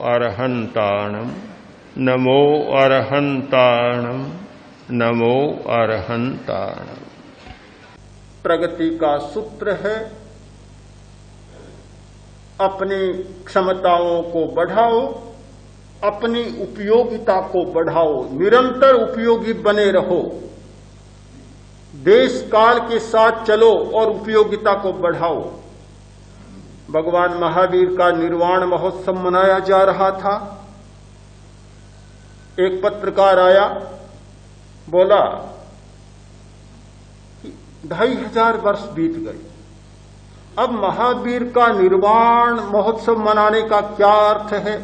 अरहन्ताणम् नमो अरहन्ताणम् नमो अरहन्ताणम्। प्रगति का सूत्र है अपनी क्षमताओं को बढ़ाओ, अपनी उपयोगिता को बढ़ाओ, निरंतर उपयोगी बने रहो, देश काल के साथ चलो और उपयोगिता को बढ़ाओ। भगवान महावीर का निर्वाण महोत्सव मनाया जा रहा था। एक पत्रकार आया, बोला 2500 वर्ष बीत गए, अब महावीर का निर्वाण महोत्सव मनाने का क्या अर्थ है?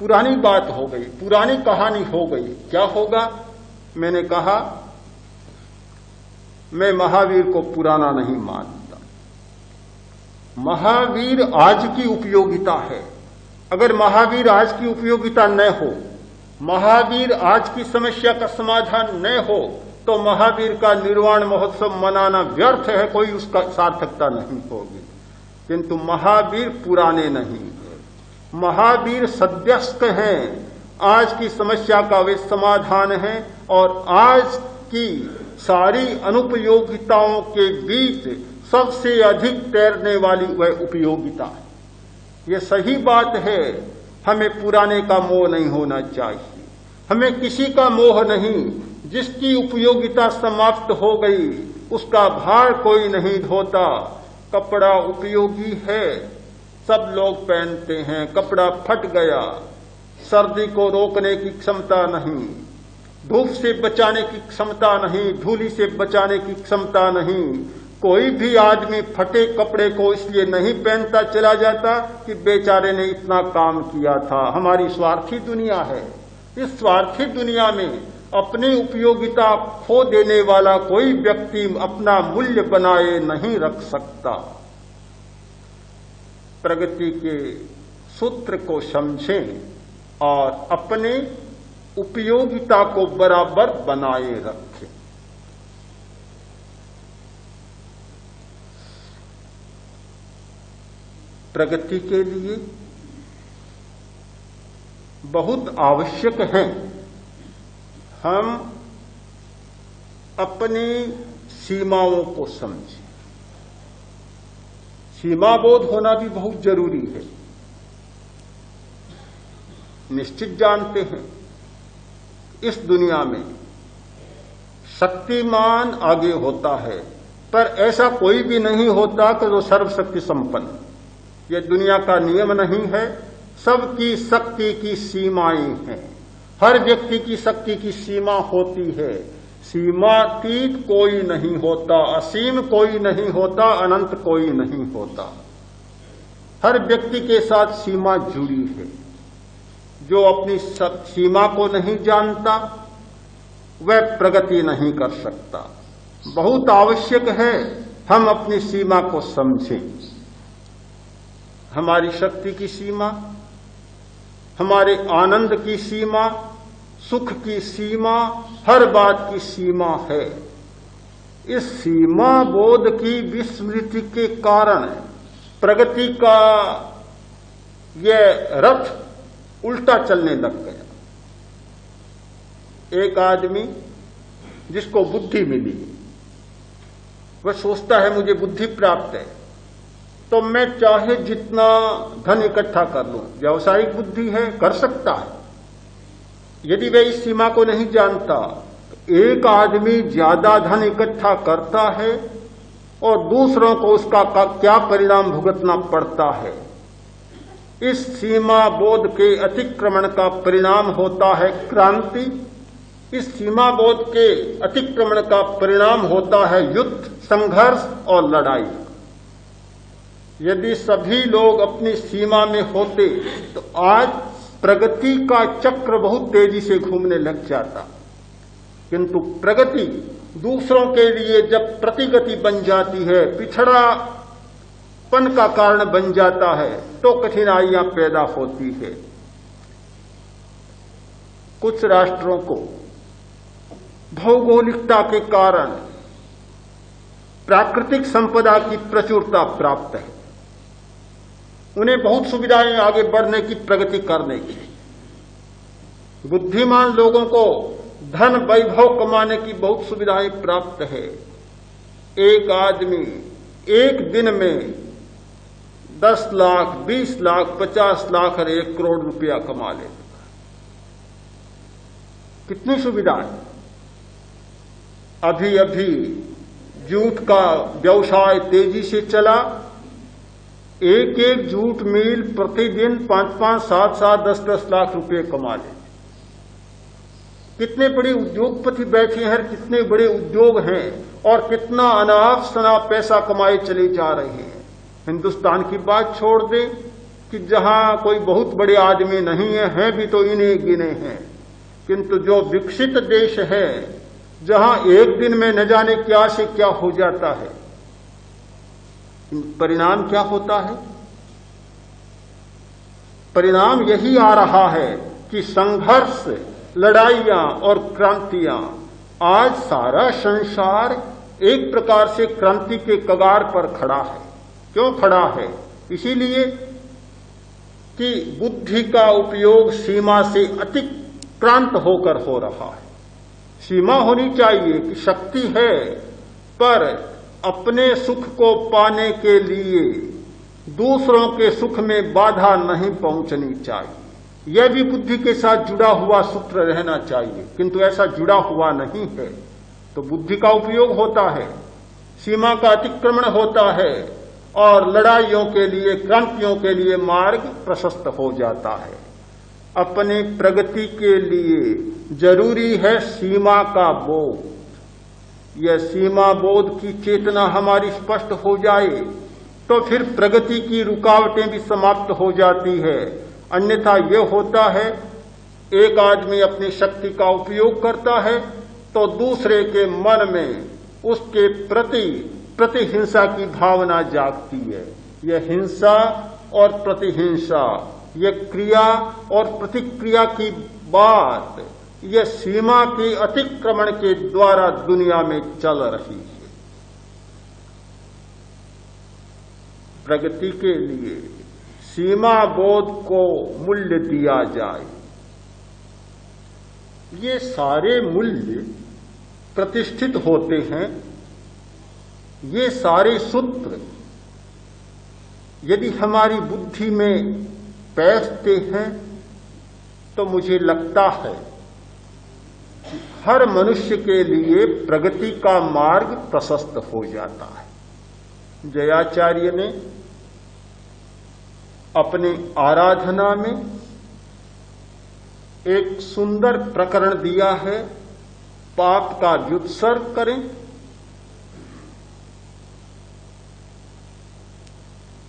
पुरानी बात हो गई, पुरानी कहानी हो गई, क्या होगा? मैंने कहा मैं महावीर को पुराना नहीं मानता। महावीर आज की उपयोगिता है। अगर महावीर आज की उपयोगिता न हो, महावीर आज की समस्या का समाधान न हो, तो महावीर का निर्वाण महोत्सव मनाना व्यर्थ है, कोई उसका सार्थकता नहीं होगी। किंतु महावीर पुराने नहीं है, महावीर सद्यस्थ हैं, आज की समस्या का वे समाधान है और आज की सारी अनुपयोगिताओं के बीच सबसे अधिक तैरने वाली वह उपयोगिता है। ये सही बात है, हमें पुराने का मोह नहीं होना चाहिए, हमें किसी का मोह नहीं। जिसकी उपयोगिता समाप्त हो गई उसका भार कोई नहीं ढोता। कपड़ा उपयोगी है, सब लोग पहनते हैं, कपड़ा फट गया, सर्दी को रोकने की क्षमता नहीं, धूप से बचाने की क्षमता नहीं, धूली से बचाने की क्षमता नहीं। कोई भी आदमी फटे कपड़े को इसलिए नहीं पहनता चला जाता कि बेचारे ने इतना काम किया था। हमारी स्वार्थी दुनिया है। इस स्वार्थी दुनिया में अपनी उपयोगिता खो देने वाला कोई व्यक्ति अपना मूल्य बनाए नहीं रख सकता। प्रगति के सूत्र को समझें और अपने उपयोगिता को बराबर बनाए रखें। प्रगति के लिए बहुत आवश्यक है हम अपनी सीमाओं को समझें। सीमा बोध होना भी बहुत जरूरी है। निश्चित जानते हैं इस दुनिया में शक्तिमान आगे होता है, पर ऐसा कोई भी नहीं होता कि जो सर्वशक्ति संपन्न। यह दुनिया का नियम नहीं है। सबकी शक्ति की सीमाएं हैं। हर व्यक्ति की शक्ति की सीमा होती है। सीमातीत कोई नहीं होता, असीम कोई नहीं होता, अनंत कोई नहीं होता। हर व्यक्ति के साथ सीमा जुड़ी है। जो अपनी सीमा को नहीं जानता वह प्रगति नहीं कर सकता। बहुत आवश्यक है हम अपनी सीमा को समझें। हमारी शक्ति की सीमा, हमारे आनंद की सीमा, सुख की सीमा, हर बात की सीमा है। इस सीमा बोध की विस्मृति के कारण प्रगति का यह रथ उल्टा चलने लग गया। एक आदमी जिसको बुद्धि मिली, वह सोचता है मुझे बुद्धि प्राप्त है तो मैं चाहे जितना धन इकट्ठा कर लूं। व्यावसायिक बुद्धि है, कर सकता है। यदि वह इस सीमा को नहीं जानता, एक आदमी ज्यादा धन इकट्ठा करता है और दूसरों को उसका क्या परिणाम भुगतना पड़ता है। इस सीमा बोध के अतिक्रमण का परिणाम होता है क्रांति। इस सीमा बोध के अतिक्रमण का परिणाम होता है युद्ध, संघर्ष और लड़ाई। यदि सभी लोग अपनी सीमा में होते तो आज प्रगति का चक्र बहुत तेजी से घूमने लग जाता। किंतु प्रगति दूसरों के लिए जब प्रतिगति बन जाती है, पिछड़ापन का कारण बन जाता है, तो कठिनाइयां पैदा होती है। कुछ राष्ट्रों को भौगोलिकता के कारण प्राकृतिक संपदा की प्रचुरता प्राप्त है। उन्हें बहुत सुविधाएं आगे बढ़ने की, प्रगति करने की। बुद्धिमान लोगों को धन वैभव कमाने की बहुत सुविधाएं प्राप्त है। एक आदमी एक दिन में 10 लाख, 20 लाख, 50 लाख और 1 करोड़ रुपया कमा लेता है। कितनी सुविधाएं। अभी अभी जूट का व्यवसाय तेजी से चला। एक एक जूट मिल प्रतिदिन 5-5, 7-7, 10-10 लाख रुपए कमा ले। कितने बड़े उद्योगपति बैठे हैं, कितने बड़े उद्योग हैं और कितना अनाप शनाप पैसा कमाए चले जा रहे हैं। हिंदुस्तान की बात छोड़ दें कि जहां कोई बहुत बड़े आदमी नहीं है भी तो इन्हें गिने हैं, किंतु जो विकसित देश है जहां एक दिन में न जाने क्या से क्या हो जाता है, परिणाम क्या होता है? परिणाम यही आ रहा है कि संघर्ष, लड़ाइयां और क्रांतियां, आज सारा संसार एक प्रकार से क्रांति के कगार पर खड़ा है। क्यों खड़ा है? इसीलिए कि बुद्धि का उपयोग सीमा से अतिक्रांत होकर हो रहा है। सीमा होनी चाहिए कि शक्ति है, पर अपने सुख को पाने के लिए दूसरों के सुख में बाधा नहीं पहुंचनी चाहिए। यह भी बुद्धि के साथ जुड़ा हुआ सूत्र रहना चाहिए, किंतु ऐसा जुड़ा हुआ नहीं है। तो बुद्धि का उपयोग होता है, सीमा का अतिक्रमण होता है और लड़ाइयों के लिए, क्रांतियों के लिए मार्ग प्रशस्त हो जाता है। अपने प्रगति के लिए जरूरी है सीमा का बोध। यह सीमा बोध की चेतना हमारी स्पष्ट हो जाए तो फिर प्रगति की रुकावटें भी समाप्त हो जाती है। अन्यथा यह होता है, एक आदमी अपनी शक्ति का उपयोग करता है तो दूसरे के मन में उसके प्रति प्रतिहिंसा की भावना जागती है। यह हिंसा और प्रतिहिंसा, यह क्रिया और प्रतिक्रिया की बात, यह सीमा के अतिक्रमण के द्वारा दुनिया में चल रही है। प्रगति के लिए सीमा बोध को मूल्य दिया जाए। ये सारे मूल्य प्रतिष्ठित होते हैं। ये सारे सूत्र यदि हमारी बुद्धि में बैठते हैं तो मुझे लगता है कि हर मनुष्य के लिए प्रगति का मार्ग प्रशस्त हो जाता है। जयाचार्य ने अपनी आराधना में एक सुंदर प्रकरण दिया है, पाप का व्युत्सर्ग करें,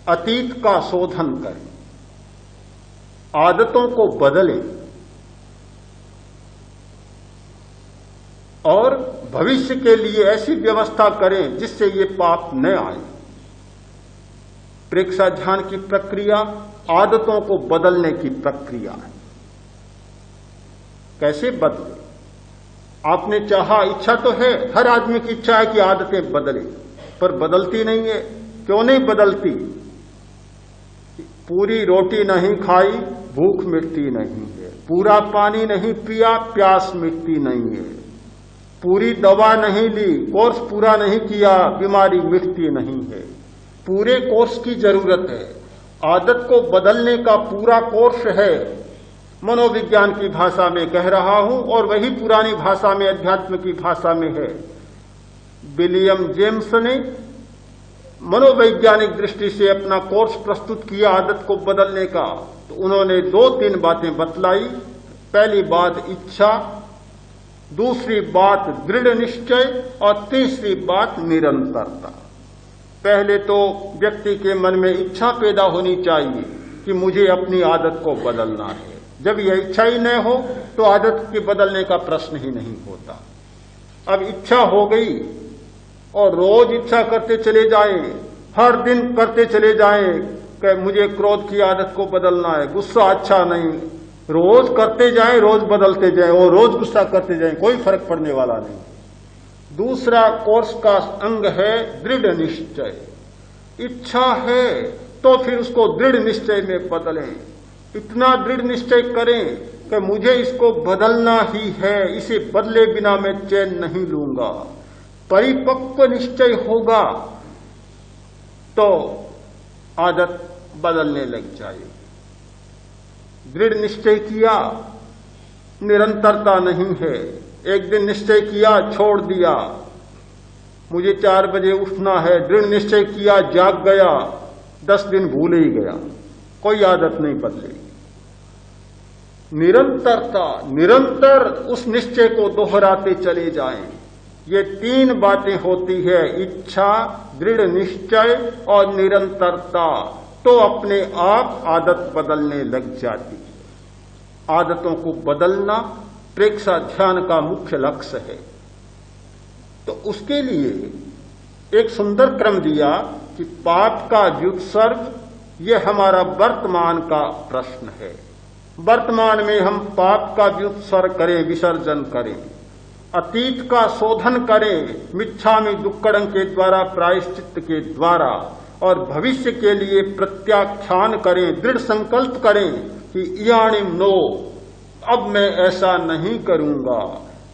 अतीत का शोधन करें, आदतों को बदलें और भविष्य के लिए ऐसी व्यवस्था करें जिससे ये पाप न आए। प्रेक्षा ध्यान की प्रक्रिया आदतों को बदलने की प्रक्रिया है। कैसे बदले? आपने चाहा, इच्छा तो है, हर आदमी की इच्छा है कि आदतें बदले, पर बदलती नहीं है। क्यों नहीं बदलती? पूरी रोटी नहीं खाई, भूख मिटती नहीं है। पूरा पानी नहीं पिया, प्यास मिटती नहीं है। पूरी दवा नहीं ली, कोर्स पूरा नहीं किया, बीमारी मिटती नहीं है। पूरे कोर्स की जरूरत है। आदत को बदलने का पूरा कोर्स है। मनोविज्ञान की भाषा में कह रहा हूं और वही पुरानी भाषा में, अध्यात्म की भाषा में है। विलियम जेम्स ने मनोवैज्ञानिक दृष्टि से अपना कोर्स प्रस्तुत किया आदत को बदलने का। तो उन्होंने 2-3 बातें बतलाई। पहली बात इच्छा, दूसरी बात दृढ़ निश्चय और तीसरी बात निरंतरता। पहले तो व्यक्ति के मन में इच्छा पैदा होनी चाहिए कि मुझे अपनी आदत को बदलना है। जब यह इच्छा ही न हो तो आदत के बदलने का प्रश्न ही नहीं होता। अब इच्छा हो गई और रोज इच्छा करते चले जाएं, हर दिन करते चले जाएं कि मुझे क्रोध की आदत को बदलना है, गुस्सा अच्छा नहीं, रोज करते जाएं, रोज बदलते जाएं और रोज गुस्सा करते जाएं, कोई फर्क पड़ने वाला नहीं। दूसरा कोर्स का अंग है दृढ़ निश्चय। इच्छा है तो फिर उसको दृढ़ निश्चय में बदलें। इतना दृढ़ निश्चय करें कि मुझे इसको बदलना ही है, इसे बदले बिना मैं चैन नहीं लूंगा। परिपक्व निश्चय होगा तो आदत बदलने लग जाएगी। दृढ़ निश्चय किया, निरंतरता नहीं है। एक दिन निश्चय किया, छोड़ दिया, मुझे 4 बजे उठना है, दृढ़ निश्चय किया, जाग गया, 10 दिन भूल ही गया, कोई आदत नहीं बदलेगी। निरंतरता, निरंतर उस निश्चय को दोहराते चले जाएं। ये 3 बातें होती है, इच्छा, दृढ़ निश्चय और निरंतरता, तो अपने आप आदत बदलने लग जाती है। आदतों को बदलना प्रेक्षा ध्यान का मुख्य लक्ष्य है। तो उसके लिए एक सुंदर क्रम दिया कि पाप का व्युत्सर्ग, यह हमारा वर्तमान का प्रश्न है। वर्तमान में हम पाप का व्युत्सर्ग करें, विसर्जन करें, अतीत का शोधन करें मिच्छामि दुक्कड़ं के द्वारा, प्रायश्चित्त के द्वारा, और भविष्य के लिए प्रत्याख्यान करें, दृढ़ संकल्प करें कि इयाणिम नो, अब मैं ऐसा नहीं करूंगा।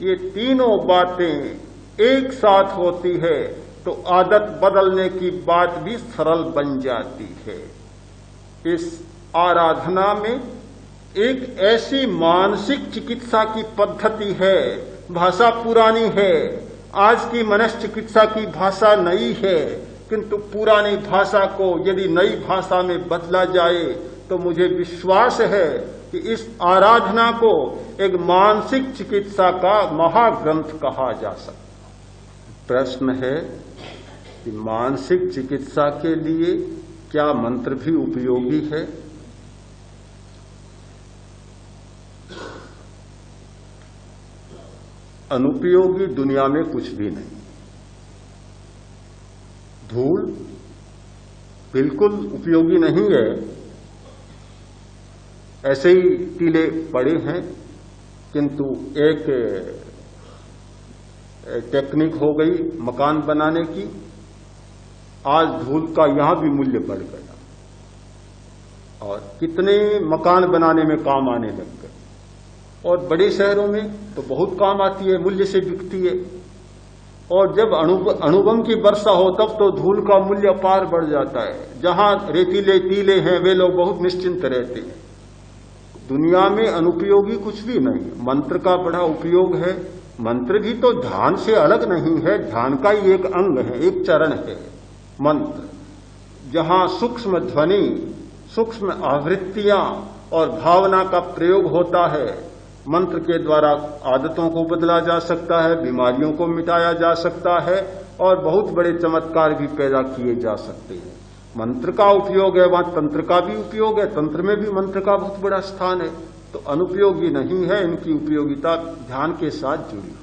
ये तीनों बातें एक साथ होती है तो आदत बदलने की बात भी सरल बन जाती है। इस आराधना में एक ऐसी मानसिक चिकित्सा की पद्धति है, भाषा पुरानी है, आज की मनश्चिकित्सा की भाषा नई है, किंतु पुरानी भाषा को यदि नई भाषा में बदला जाए तो मुझे विश्वास है कि इस आराधना को एक मानसिक चिकित्सा का महाग्रंथ कहा जा सकता। प्रश्न है कि मानसिक चिकित्सा के लिए क्या मंत्र भी उपयोगी है? अनुपयोगी दुनिया में कुछ भी नहीं। धूल बिल्कुल उपयोगी नहीं है, ऐसे ही टीले पड़े हैं, किंतु एक टेक्निक हो गई मकान बनाने की, आज धूल का यहां भी मूल्य बढ़ गया और कितने मकान बनाने में काम आने लग गए। और बड़े शहरों में तो बहुत काम आती है, मूल्य से बिकती है, और जब अणुबम की वर्षा हो तब तो धूल का मूल्य अपार बढ़ जाता है। जहां रेतीले टीले हैं वे लोग बहुत निश्चिंत रहते हैं। दुनिया में अनुपयोगी कुछ भी नहीं, मंत्र का बड़ा उपयोग है। मंत्र भी तो ध्यान से अलग नहीं है, ध्यान का ही एक अंग है, एक चरण है मंत्र। जहां सूक्ष्म ध्वनि, सूक्ष्म आवृत्तियां और भावना का प्रयोग होता है, मंत्र के द्वारा आदतों को बदला जा सकता है, बीमारियों को मिटाया जा सकता है और बहुत बड़े चमत्कार भी पैदा किए जा सकते हैं। मंत्र का उपयोग है, वहां तंत्र का भी उपयोग है, तंत्र में भी मंत्र का बहुत बड़ा स्थान है। तो अनुपयोगी नहीं है, इनकी उपयोगिता ध्यान के साथ जुड़ी।